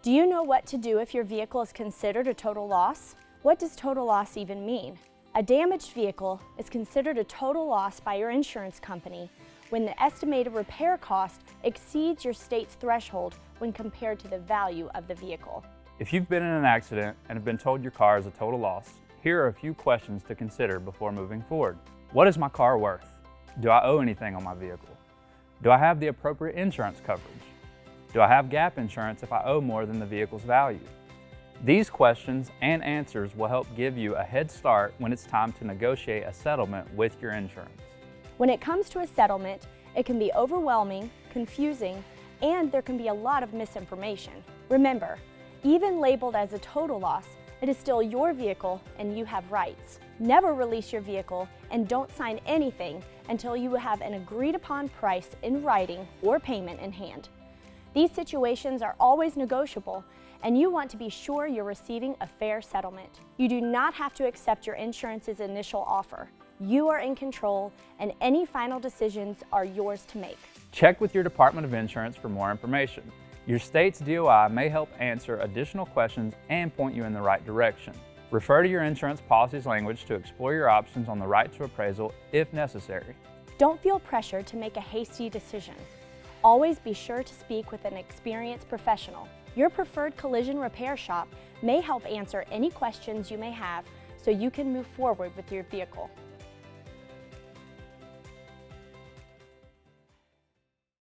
Do you know what to do if your vehicle is considered a total loss? What does total loss even mean? A damaged vehicle is considered a total loss by your insurance company when the estimated repair cost exceeds your state's threshold when compared to the value of the vehicle. If you've been in an accident and have been told your car is a total loss, here are a few questions to consider before moving forward. What is my car worth? Do I owe anything on my vehicle? Do I have the appropriate insurance coverage? Do I have gap insurance if I owe more than the vehicle's value? These questions and answers will help give you a head start when it's time to negotiate a settlement with your insurance. When it comes to a settlement, it can be overwhelming, confusing, and there can be a lot of misinformation. Remember, even labeled as a total loss, it is still your vehicle and you have rights. Never release your vehicle and don't sign anything until you have an agreed upon price in writing or payment in hand. These situations are always negotiable, and you want to be sure you're receiving a fair settlement. You do not have to accept your insurance's initial offer. You are in control, and any final decisions are yours to make. Check with your Department of Insurance for more information. Your state's DOI may help answer additional questions and point you in the right direction. Refer to your insurance policy's language to explore your options on the right to appraisal if necessary. Don't feel pressured to make a hasty decision. Always be sure to speak with an experienced professional. Your preferred collision repair shop may help answer any questions you may have so you can move forward with your vehicle.